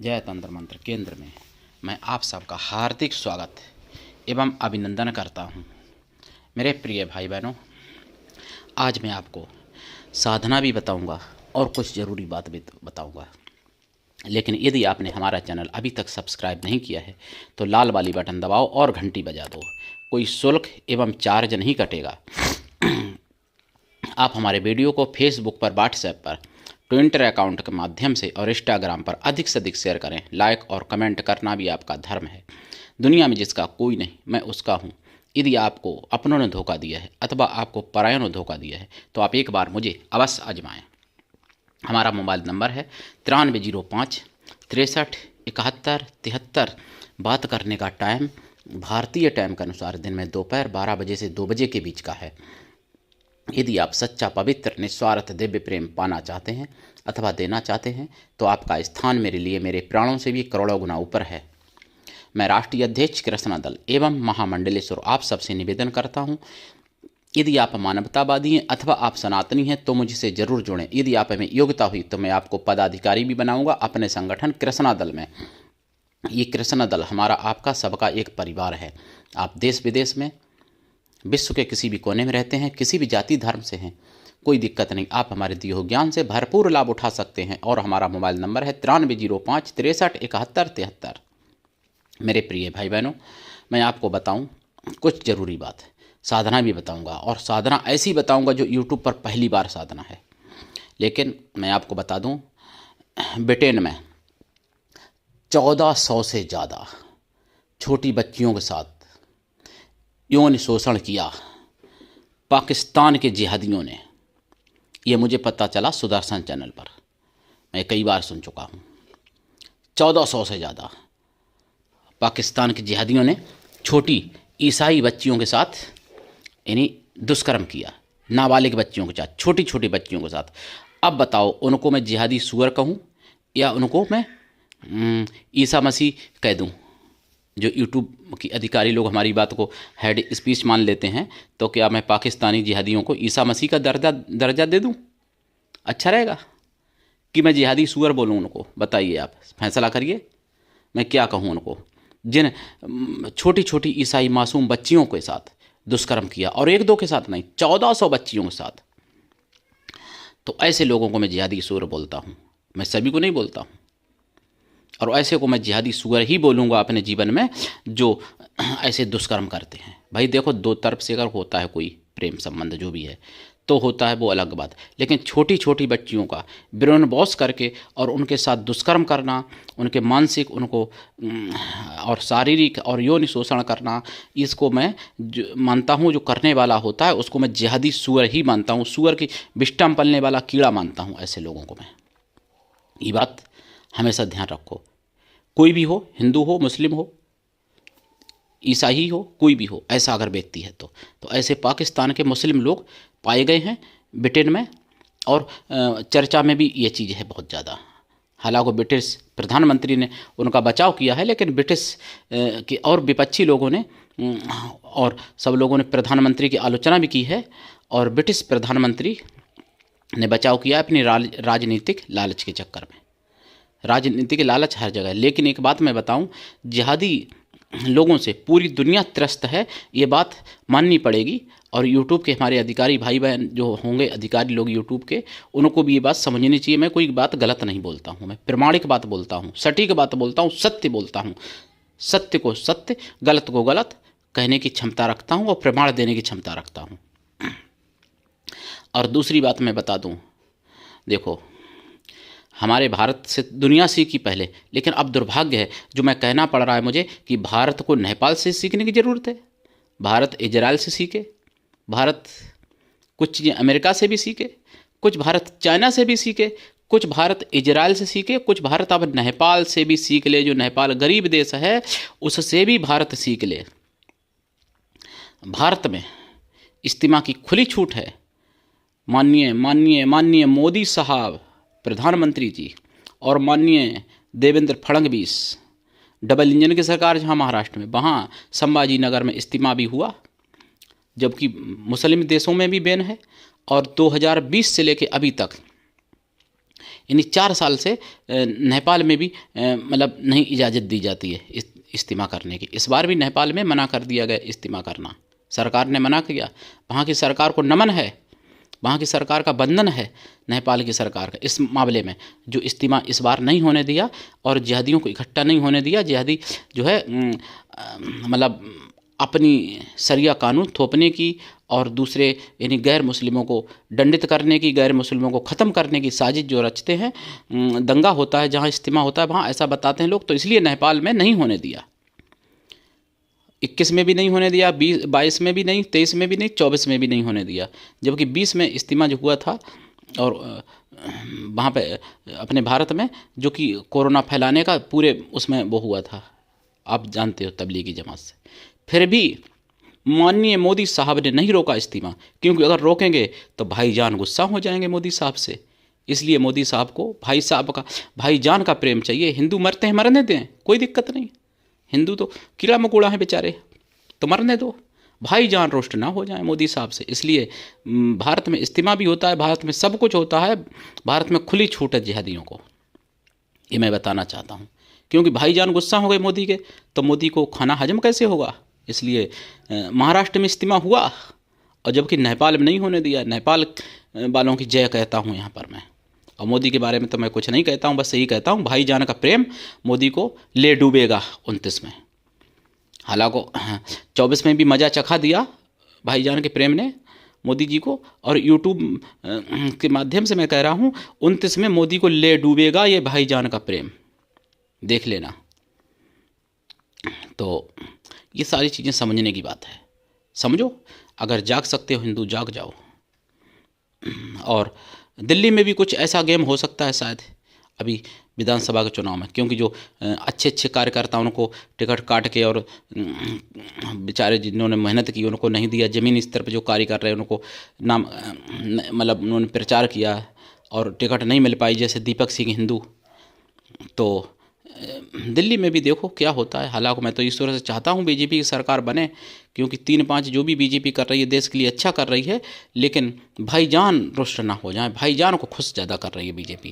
जय तंत्र मंत्र केंद्र में मैं आप सबका हार्दिक स्वागत एवं अभिनंदन करता हूं। मेरे प्रिय भाई बहनों, आज मैं आपको साधना भी बताऊंगा और कुछ ज़रूरी बात भी बताऊंगा। लेकिन यदि आपने हमारा चैनल अभी तक सब्सक्राइब नहीं किया है तो लाल वाली बटन दबाओ और घंटी बजा दो। कोई शुल्क एवं चार्ज नहीं कटेगा। आप हमारे वीडियो को फेसबुक पर, व्हाट्सएप पर, ट्विटर अकाउंट के माध्यम से और इंस्टाग्राम पर अधिक से अधिक शेयर करें। लाइक और कमेंट करना भी आपका धर्म है। दुनिया में जिसका कोई नहीं, मैं उसका हूँ। यदि आपको अपनों ने धोखा दिया है अथवा आपको परायों ने धोखा दिया है तो आप एक बार मुझे अवश्य आजमाएं। हमारा मोबाइल नंबर है 9305 63 71 73। बात करने का टाइम भारतीय टाइम के अनुसार दिन में दोपहर 12 बजे से 2 बजे के बीच का है। यदि आप सच्चा, पवित्र, निस्वार्थ दिव्य प्रेम पाना चाहते हैं अथवा देना चाहते हैं तो आपका स्थान मेरे लिए मेरे प्राणों से भी करोड़ों गुना ऊपर है। मैं राष्ट्रीय अध्यक्ष कृष्णा दल एवं महामंडलेश्वर आप सबसे निवेदन करता हूं, यदि आप मानवतावादी हैं अथवा आप सनातनी हैं तो मुझसे जरूर जुड़ें। यदि आप में योग्यता हुई तो मैं आपको पदाधिकारी भी बनाऊंगा अपने संगठन कृष्णा दल में। ये कृष्णा दल हमारा, आपका, सबका एक परिवार है। आप देश विदेश में, विश्व के किसी भी कोने में रहते हैं, किसी भी जाति धर्म से हैं, कोई दिक्कत नहीं। आप हमारे दिए हुए ज्ञान से भरपूर लाभ उठा सकते हैं। और हमारा मोबाइल नंबर है 9305 63 71 73। मेरे प्रिय भाई बहनों, मैं आपको बताऊं कुछ ज़रूरी बात है। साधना भी बताऊंगा और साधना ऐसी बताऊंगा जो यूट्यूब पर पहली बार साधना है। लेकिन मैं आपको बता दूं, ब्रिटेन में 1400 से ज़्यादा छोटी बच्चियों के साथ यौन शोषण किया पाकिस्तान के जिहादियों ने। ये मुझे पता चला सुदर्शन चैनल पर, मैं कई बार सुन चुका हूँ। 1400 से ज़्यादा पाकिस्तान के जिहादियों ने छोटी ईसाई बच्चियों के साथ यानी दुष्कर्म किया, नाबालिग बच्चियों के साथ, छोटी छोटी बच्चियों के साथ। अब बताओ, उनको मैं जिहादी सूअर कहूँ या उनको मैं ईसा मसीह कह दूँ? जो यूट्यूब की अधिकारी लोग हमारी बात को हेड स्पीच मान लेते हैं, तो क्या मैं पाकिस्तानी जिहादियों को ईसा मसीह का दर्जा दे दूं? अच्छा रहेगा कि मैं जिहादी सूअर बोलूं उनको? बताइए, आप फैसला करिए, मैं क्या कहूं उनको, जिन छोटी छोटी ईसाई मासूम बच्चियों के साथ दुष्कर्म किया, और एक दो के साथ नहीं, 1400 बच्चियों के साथ। तो ऐसे लोगों को मैं जिहादी सूअर बोलता हूँ। मैं सभी को नहीं बोलता हूँ, और ऐसे को मैं जिहादी सूअर ही बोलूँगा अपने जीवन में जो ऐसे दुष्कर्म करते हैं। भाई देखो, दो तरफ से अगर होता है कोई प्रेम संबंध जो भी है तो होता है, वो अलग बात। लेकिन छोटी छोटी बच्चियों का ब्रेन वॉश करके और उनके साथ दुष्कर्म करना, उनके मानसिक, उनको और शारीरिक और यौन शोषण करना, इसको मैं मानता हूँ, जो करने वाला होता है उसको मैं जिहादी सूअर ही मानता हूँ। सूअर की विष्ठा में पलने वाला कीड़ा मानता हूँ ऐसे लोगों को मैं। ये बात हमेशा ध्यान रखो। कोई भी हो, हिंदू हो, मुस्लिम हो, ईसाई हो, कोई भी हो, ऐसा अगर व्यक्ति है तो ऐसे पाकिस्तान के मुस्लिम लोग पाए गए हैं ब्रिटेन में, और चर्चा में भी ये चीज़ है बहुत ज़्यादा। हालांकि ब्रिटिश प्रधानमंत्री ने उनका बचाव किया है, लेकिन ब्रिटिश के और विपक्षी लोगों ने और सब लोगों ने प्रधानमंत्री की आलोचना भी की है, और ब्रिटिश प्रधानमंत्री ने बचाव किया अपनी राजनीतिक लालच के चक्कर में। राजनीति के लालच हर जगह है। लेकिन एक बात मैं बताऊं, जिहादी लोगों से पूरी दुनिया त्रस्त है, ये बात माननी पड़ेगी। और यूट्यूब के हमारे अधिकारी भाई बहन जो होंगे, अधिकारी लोग यूट्यूब के, उनको भी ये बात समझनी चाहिए। मैं कोई बात गलत नहीं बोलता हूँ, मैं प्रमाणिक बात बोलता हूँ, सटीक बात बोलता हूँ, सत्य बोलता हूँ। सत्य को सत्य, गलत को गलत कहने की क्षमता रखता हूँ और प्रमाण देने की क्षमता रखता हूँ। और दूसरी बात मैं बता दूँ, देखो, हमारे भारत से दुनिया सीखी पहले, लेकिन अब दुर्भाग्य है जो मैं कहना पड़ रहा है मुझे कि भारत को नेपाल से सीखने की ज़रूरत है, भारत इजराइल से सीखे, भारत कुछ चीज़ें अमेरिका से भी सीखे, कुछ भारत चाइना से भी सीखे, कुछ भारत इजराइल से सीखे, कुछ भारत अब नेपाल से भी सीख ले। जो नेपाल गरीब देश है उससे भी भारत सीख ले। भारत में इस्तीमा की खुली छूट है। माननीय माननीय माननीय मोदी साहब प्रधानमंत्री जी और माननीय देवेंद्र फडणवीस, डबल इंजन की सरकार जहाँ महाराष्ट्र में, वहाँ संभाजी नगर में इस्तीमा भी हुआ, जबकि मुस्लिम देशों में भी बैन है। और 2020 से लेकर अभी तक यानी 4 साल से नेपाल में भी मतलब नहीं इजाज़त दी जाती है इज्तिमा करने की। इस बार भी नेपाल में मना कर दिया गया इज्तिमा करना, सरकार ने मना किया। वहाँ की सरकार को नमन है, वहाँ की सरकार का बंधन है नेपाल की सरकार का इस मामले में, जो इज्तिमा इस बार नहीं होने दिया और जिहादियों को इकट्ठा नहीं होने दिया। जिहादी जो है मतलब अपनी शरिया कानून थोपने की और दूसरे यानी गैर मुस्लिमों को दंडित करने की, गैर मुस्लिमों को ख़त्म करने की साजिश जो रचते हैं। दंगा होता है जहाँ इज्तिमा होता है वहाँ ऐसा बताते हैं लोग, तो इसलिए नेपाल में नहीं होने दिया। 21 में भी नहीं होने दिया, 22 में भी नहीं, 23 में भी नहीं, 24 में भी नहीं होने दिया। जबकि 20 में इज्तिमा जो हुआ था और वहाँ पे अपने भारत में जो कि कोरोना फैलाने का पूरे उसमें वो हुआ था, आप जानते हो, तबलीगी जमात से। फिर भी माननीय मोदी साहब ने नहीं रोका इज्तिमा, क्योंकि अगर रोकेंगे तो भाईजान गुस्सा हो जाएंगे मोदी साहब से। इसलिए मोदी साहब को भाई साहब का, भाईजान का प्रेम चाहिए। हिंदू मरते हैं मरने दें, कोई दिक्कत नहीं, हिंदू तो कीड़ा मकोड़ा है बेचारे, तो मरने दो, भाईजान रोस्ट ना हो जाए मोदी साहब से। इसलिए भारत में इज्तिमा भी होता है, भारत में सब कुछ होता है, भारत में खुली छूट है जिहादियों को, ये मैं बताना चाहता हूँ। क्योंकि भाईजान गुस्सा हो गए मोदी के, तो मोदी को खाना हजम कैसे होगा। इसलिए महाराष्ट्र में इज्तिमा हुआ और जबकि नेपाल में नहीं होने दिया। नेपाल वालों की जय कहता हूँ यहाँ पर मैं, और मोदी के बारे में तो मैं कुछ नहीं कहता हूँ, बस यही कहता हूँ भाईजान का प्रेम मोदी को ले डूबेगा 29 में। हालांकि 24 में भी मज़ा चखा दिया भाईजान के प्रेम ने मोदी जी को, और यूट्यूब के माध्यम से मैं कह रहा हूँ 29 में मोदी को ले डूबेगा ये भाईजान का प्रेम, देख लेना। तो ये सारी चीज़ें समझने की बात है, समझो। अगर जाग सकते हो हिंदू जाग जाओ। और दिल्ली में भी कुछ ऐसा गेम हो सकता है शायद अभी विधानसभा के चुनाव में, क्योंकि जो अच्छे अच्छे कार्यकर्ता उनको टिकट काट के और बेचारे जिन्होंने मेहनत की उनको नहीं दिया, ज़मीनी स्तर पर जो कार्य कर रहे हैं उनको नाम मतलब उन्होंने प्रचार किया और टिकट नहीं मिल पाई, जैसे दीपक सिंह हिंदू। तो दिल्ली में भी देखो क्या होता है। हालांकि मैं तो ईश्वर से चाहता हूँ बीजेपी की सरकार बने, क्योंकि 3-5 जो भी बीजेपी कर रही है देश के लिए अच्छा कर रही है, लेकिन भाईजान रुष्ट ना हो जाए। भाईजान को खुश ज़्यादा कर रही है बीजेपी,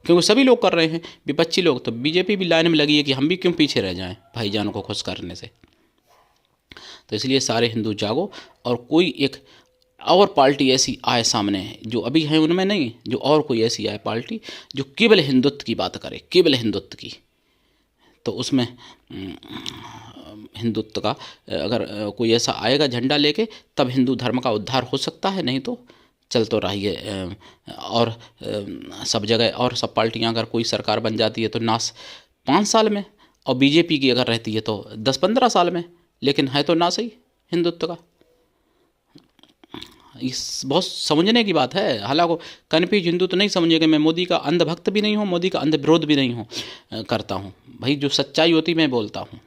क्योंकि सभी लोग कर रहे हैं, विपक्षी लोग, तो बीजेपी भी लाइन में लगी है कि हम भी क्यों पीछे रह जाएं भाईजान को खुश करने से। तो इसलिए सारे हिंदू जागो, और कोई एक और पार्टी ऐसी आए सामने जो अभी है उनमें नहीं, जो और कोई ऐसी आए पार्टी जो केवल हिंदुत्व की बात करे, केवल हिंदुत्व की, तो उसमें हिंदुत्व का अगर कोई ऐसा आएगा झंडा लेके, तब हिंदू धर्म का उद्धार हो सकता है, नहीं तो चल तो रही है। और सब जगह और सब पार्टियां अगर कोई सरकार बन जाती है तो नाश 5 साल में, और बीजेपी की अगर रहती है तो 10-15 साल में, लेकिन है तो नाश ही हिंदुत्व का। इस बहुत समझने की बात है। हालांकि कन्फ्यूज हिंदू तो नहीं समझेगा। मैं मोदी का अंधभक्त भी नहीं हूँ, मोदी का अंध विरोध भी नहीं हूँ, करता हूँ भाई, जो सच्चाई होती मैं बोलता हूँ।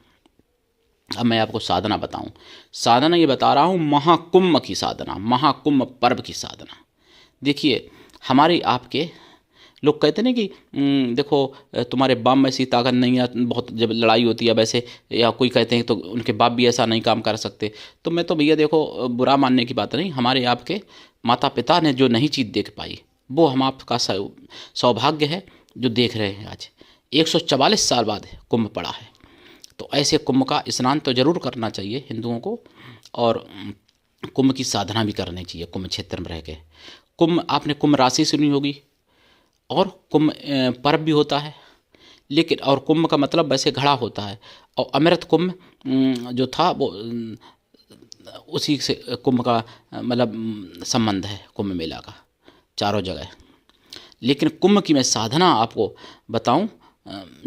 अब मैं आपको साधना बताऊं, साधना ये बता रहा हूँ महाकुंभ की साधना, महाकुंभ पर्व की साधना। देखिए हमारे आपके लोग कहते हैं कि देखो तुम्हारे बाप में ऐसी ताकत नहीं है, बहुत जब लड़ाई होती है वैसे, या कोई कहते हैं तो उनके बाप भी ऐसा नहीं काम कर सकते। तो मैं तो भैया देखो बुरा मानने की बात नहीं, हमारे आपके माता पिता ने जो नहीं चीज़ देख पाई वो हम आपका सौभाग्य है जो देख रहे हैं आज। 144 साल बाद कुंभ पड़ा है, तो ऐसे कुंभ का स्नान तो ज़रूर करना चाहिए हिंदुओं को, और कुंभ की साधना भी करनी चाहिए कुंभ क्षेत्र में रह के। कुंभ आपने कुंभ राशि सुनी होगी, और कुंभ पर्व भी होता है, लेकिन और कुंभ का मतलब वैसे घड़ा होता है, और अमृत कुंभ जो था वो उसी से कुंभ का मतलब संबंध है, कुंभ मेला का चारों जगह। लेकिन कुंभ की मैं साधना आपको बताऊं,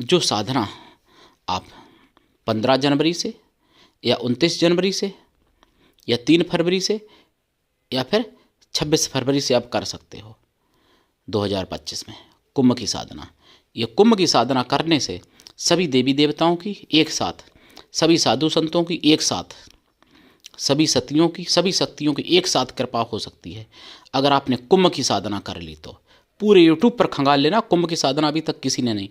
जो साधना आप 15 जनवरी से या 29 जनवरी से या 3 फरवरी से या फिर 26 फरवरी से आप कर सकते हो 2025 में कुंभ की साधना। ये कुंभ की साधना करने से सभी देवी देवताओं की एक साथ, सभी साधु संतों की एक साथ, सभी सतियों की, सभी शक्तियों की एक साथ कृपा हो सकती है अगर आपने कुंभ की साधना कर ली तो। पूरे यूट्यूब पर खंगाल लेना, कुंभ की साधना अभी तक किसी ने नहीं,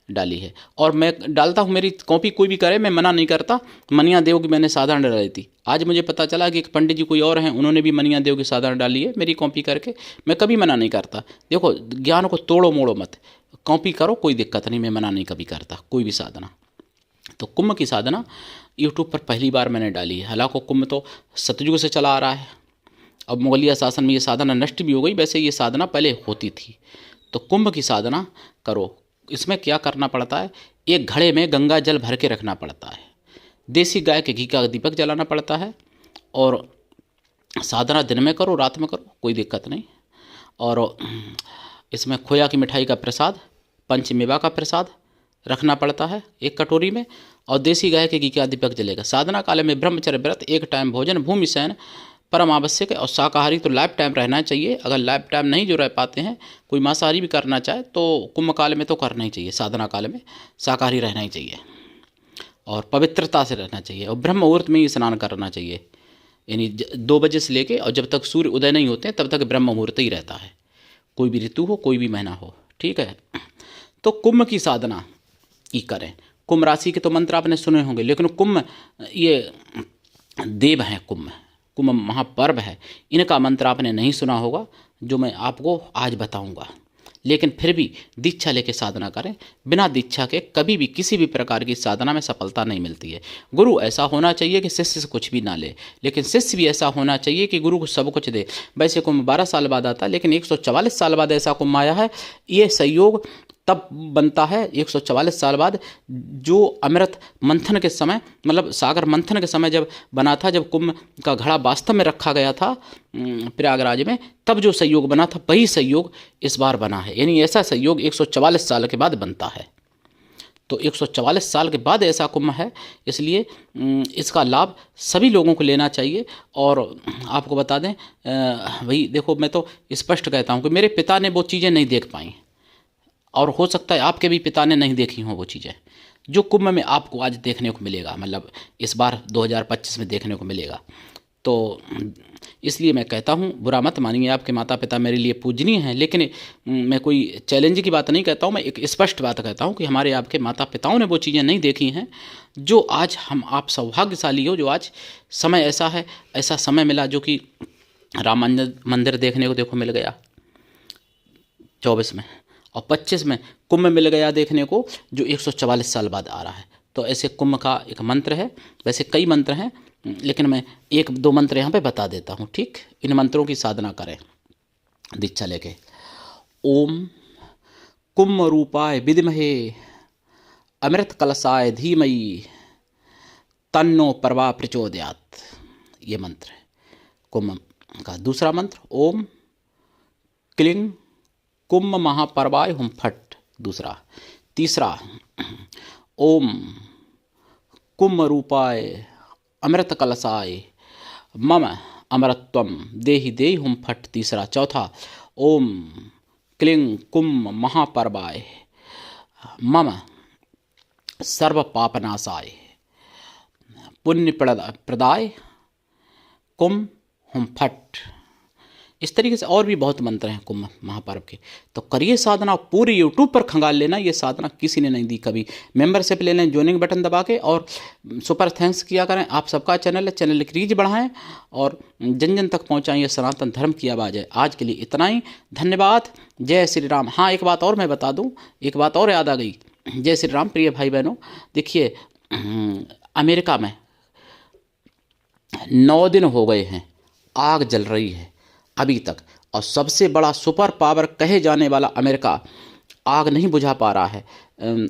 डाली है। और मैं डालता हूँ, मेरी कॉपी कोई भी करे मैं मना नहीं करता। मनिया देव की मैंने साधारण डाली थी, आज मुझे पता चला कि एक पंडित जी कोई और हैं, उन्होंने भी मनिया देव की साधारण डाली है मेरी कॉपी करके। मैं कभी मना नहीं करता। देखो, ज्ञान को तोड़ो मोड़ो मत, कॉपी करो, कोई दिक्कत नहीं, मैं मना नहीं कभी करता कोई भी साधना। तो कुंभ की साधना यूट्यूब पर पहली बार मैंने डाली है। हालांकि कुंभ तो सतयुग से चला आ रहा है, अब मुगलिया शासन में ये साधना नष्ट भी हो गई, वैसे ये साधना पहले होती थी। तो कुंभ की साधना करो। इसमें क्या करना पड़ता है, एक घड़े में गंगा जल भर के रखना पड़ता है, देसी गाय के घी का दीपक जलाना पड़ता है, और साधना दिन में करो रात में करो कोई दिक्कत नहीं। और इसमें खोया की मिठाई का प्रसाद, पंचमेवा का प्रसाद रखना पड़ता है एक कटोरी में, और देसी गाय के घी का दीपक जलेगा। साधना काल में ब्रह्मचर्य व्रत, एक टाइम भोजन, भूमि शयन परम आवश्यक है। और शाकाहारी तो लाइफ टाइम रहना चाहिए। अगर लाइफ टाइम नहीं जो रह पाते हैं, कोई मांसाहारी भी करना चाहे तो कुंभ काल में तो करना ही चाहिए, साधना काल में शाकाहारी रहना ही चाहिए और पवित्रता से रहना चाहिए। और ब्रह्म मुहूर्त में ही स्नान करना चाहिए, यानी 2 बजे से लेके और जब तक सूर्य उदय नहीं होते तब तक ब्रह्म मुहूर्त ही रहता है, कोई भी ऋतु हो कोई भी महीना हो, ठीक है। तो कुंभ की साधना ही करें। कुंभ राशि के तो मंत्र आपने सुने होंगे, लेकिन कुंभ ये देव हैं, कुंभ महापर्व है, इनका मंत्र आपने नहीं सुना होगा जो मैं आपको आज बताऊंगा। लेकिन फिर भी दीक्षा लेके साधना करें। बिना दीक्षा के कभी भी किसी भी प्रकार की साधना में सफलता नहीं मिलती है। गुरु ऐसा होना चाहिए कि शिष्य से कुछ भी ना ले, लेकिन शिष्य भी ऐसा होना चाहिए कि गुरु को सब कुछ दे। वैसे कुंभ 12 साल बाद आता है, लेकिन 144 साल बाद ऐसा कुंभ आया है। ये संयोग तब बनता है 144 साल बाद, जो अमृत मंथन के समय, मतलब सागर मंथन के समय जब बना था, जब कुंभ का घड़ा वास्तव में रखा गया था प्रयागराज में, तब जो संयोग बना था वही संयोग इस बार बना है। यानी ऐसा संयोग 144 साल के बाद बनता है। तो 144 साल के बाद ऐसा कुंभ है, इसलिए इसका लाभ सभी लोगों को लेना चाहिए। और आपको बता दें भाई, देखो मैं तो स्पष्ट कहता हूँ कि मेरे पिता ने वो चीज़ें नहीं देख पाई, और हो सकता है आपके भी पिता ने नहीं देखी हों वो चीज़ें जो कुंभ में आपको आज देखने को मिलेगा, मतलब इस बार 2025 में देखने को मिलेगा। तो इसलिए मैं कहता हूँ, बुरा मत मानिए, आपके माता पिता मेरे लिए पूजनीय हैं, लेकिन मैं कोई चैलेंज की बात नहीं कहता हूँ, मैं एक स्पष्ट बात कहता हूँ कि हमारे आपके माता पिताओं ने वो चीज़ें नहीं देखी हैं जो आज हम आप सौभाग्यशाली हो, जो आज समय ऐसा है, ऐसा समय मिला जो कि राम मंदिर देखने को देखो मिल गया 24 में, और 25 में कुंभ मिल गया देखने को जो 144 साल बाद आ रहा है। तो ऐसे कुंभ का एक मंत्र है, वैसे कई मंत्र हैं, लेकिन मैं 1-2 मंत्र यहाँ पे बता देता हूँ, ठीक। इन मंत्रों की साधना करें दीक्षा लेके। ओम कुंभ रूपाय विद्महे अमृत कलशाय धीमहि तन्नो पर्वा प्रचोदयात्, ये मंत्र है कुंभ का। दूसरा मंत्र ओम क्लीं कुंभ महापर्वाय हुम फट, दूसरा। तीसरा ओम कुंभ रूपाय अमृत कलशाय मम अमरत्वम देहि देहि हुम फट, तीसरा। चौथा ओम क्लीं कुंभ महापर्वाय मम सर्व पापनाशाय पुण्य प्रदाय कुंभ हुम फट। इस तरीके से और भी बहुत मंत्र हैं कुंभ महापर्व के। तो करिए साधना, पूरी यूट्यूब पर खंगाल लेना, ये साधना किसी ने नहीं दी कभी। मेंबरशिप ले लें ज्वाइनिंग बटन दबा के, और सुपर थैंक्स किया करें। आप सबका चैनल है, चैनल की रीच बढ़ाएं और जन जन तक पहुंचाएं, ये सनातन धर्म की आवाज़ है। आज के लिए इतना ही, धन्यवाद। जय श्री राम। हाँ, एक बात और मैं बता दूँ, एक बात और याद आ गई। जय श्री राम प्रिय भाई बहनों, देखिए अमेरिका में 9 दिन हो गए हैं, आग जल रही है अभी तक, और सबसे बड़ा सुपर पावर कहे जाने वाला अमेरिका आग नहीं बुझा पा रहा है,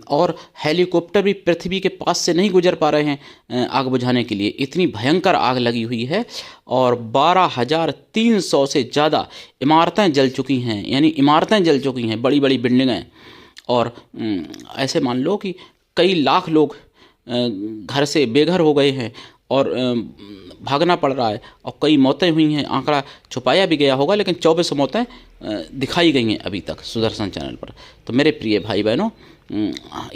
और हेलीकॉप्टर भी पृथ्वी के पास से नहीं गुजर पा रहे हैं आग बुझाने के लिए। इतनी भयंकर आग लगी हुई है, और 12,300 से ज़्यादा इमारतें जल चुकी हैं, यानी इमारतें जल चुकी हैं, बड़ी बड़ी बिल्डिंगें। और ऐसे मान लो कि कई लाख लोग घर से बेघर हो गए हैं, और भागना पड़ रहा है और कई मौतें हुई हैं। आंकड़ा छुपाया भी गया होगा लेकिन 24 मौतें दिखाई गई हैं अभी तक सुदर्शन चैनल पर। तो मेरे प्रिय भाई बहनों,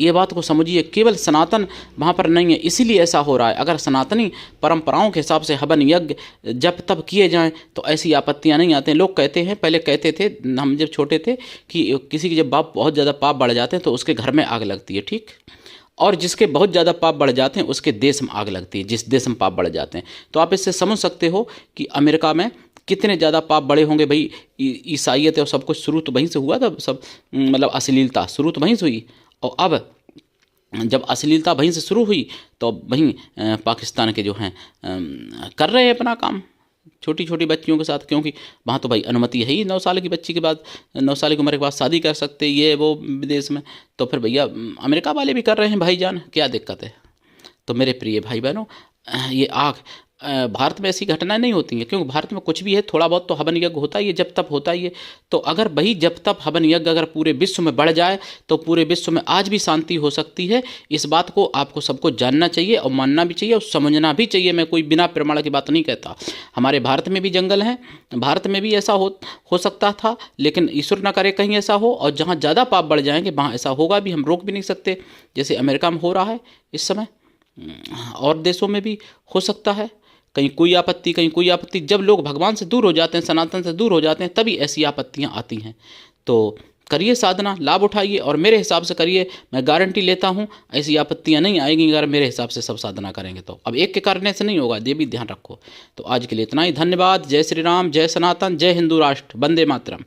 ये बात को समझिए, केवल सनातन वहाँ पर नहीं है इसीलिए ऐसा हो रहा है। अगर सनातनी परंपराओं के हिसाब से हवन यज्ञ जब तब किए जाएं तो ऐसी आपत्तियाँ नहीं आती हैं। लोग कहते हैं, पहले कहते थे हम जब छोटे थे, कि किसी की जब बहुत ज़्यादा पाप बढ़ जाते हैं तो उसके घर में आग लगती है, ठीक, और जिसके बहुत ज़्यादा पाप बढ़ जाते हैं उसके देश में आग लगती है, जिस देश में पाप बढ़ जाते हैं। तो आप इससे समझ सकते हो कि अमेरिका में कितने ज़्यादा पाप बड़े होंगे भाई। ईसाइयत और सब कुछ शुरू तो वहीं से हुआ था, सब मतलब अश्लीलता शुरू तो वहीं से हुई, और अब जब अश्लीलता वहीं से शुरू हुई तो वहीं पाकिस्तान के जो हैं कर रहे हैं अपना काम छोटी छोटी बच्चियों के साथ, क्योंकि वहाँ तो भाई अनुमति है ही 9 साल की बच्ची के बाद, 9 साल की उम्र के बाद शादी कर सकते, ये वो विदेश में। तो फिर भैया अमेरिका वाले भी कर रहे हैं भाईजान, क्या दिक्कत है। तो मेरे प्रिय भाई बहनों, ये आग भारत में ऐसी घटनाएं नहीं होती हैं, क्योंकि भारत में कुछ भी है थोड़ा बहुत तो हवन यज्ञ होता ही है, जब तब होता ही है। तो अगर वही जब तब हवन यज्ञ अगर पूरे विश्व में बढ़ जाए तो पूरे विश्व में आज भी शांति हो सकती है। इस बात को आपको सबको जानना चाहिए और मानना भी चाहिए और समझना भी चाहिए। मैं कोई बिना प्रमाण की बात नहीं कहता। हमारे भारत में भी जंगल हैं, भारत में भी ऐसा हो सकता था, लेकिन ईश्वर न करे कहीं ऐसा हो, और जहाँ ज़्यादा पाप बढ़ जाएंगे वहाँ ऐसा होगा भी, हम रोक भी नहीं सकते। जैसे अमेरिका में हो रहा है इस समय, और देशों में भी हो सकता है। कहीं कोई आपत्ति, कहीं कोई आपत्ति। जब लोग भगवान से दूर हो जाते हैं, सनातन से दूर हो जाते हैं, तभी ऐसी आपत्तियां आती हैं। तो करिए साधना, लाभ उठाइए और मेरे हिसाब से करिए। मैं गारंटी लेता हूं ऐसी आपत्तियां नहीं आएंगी अगर मेरे हिसाब से सब साधना करेंगे तो। अब एक के करने से नहीं होगा, ये भी ध्यान रखो। तो आज के लिए इतना ही, धन्यवाद। जय श्री राम, जय सनातन, जय हिंदू राष्ट्र, वंदे मातरम।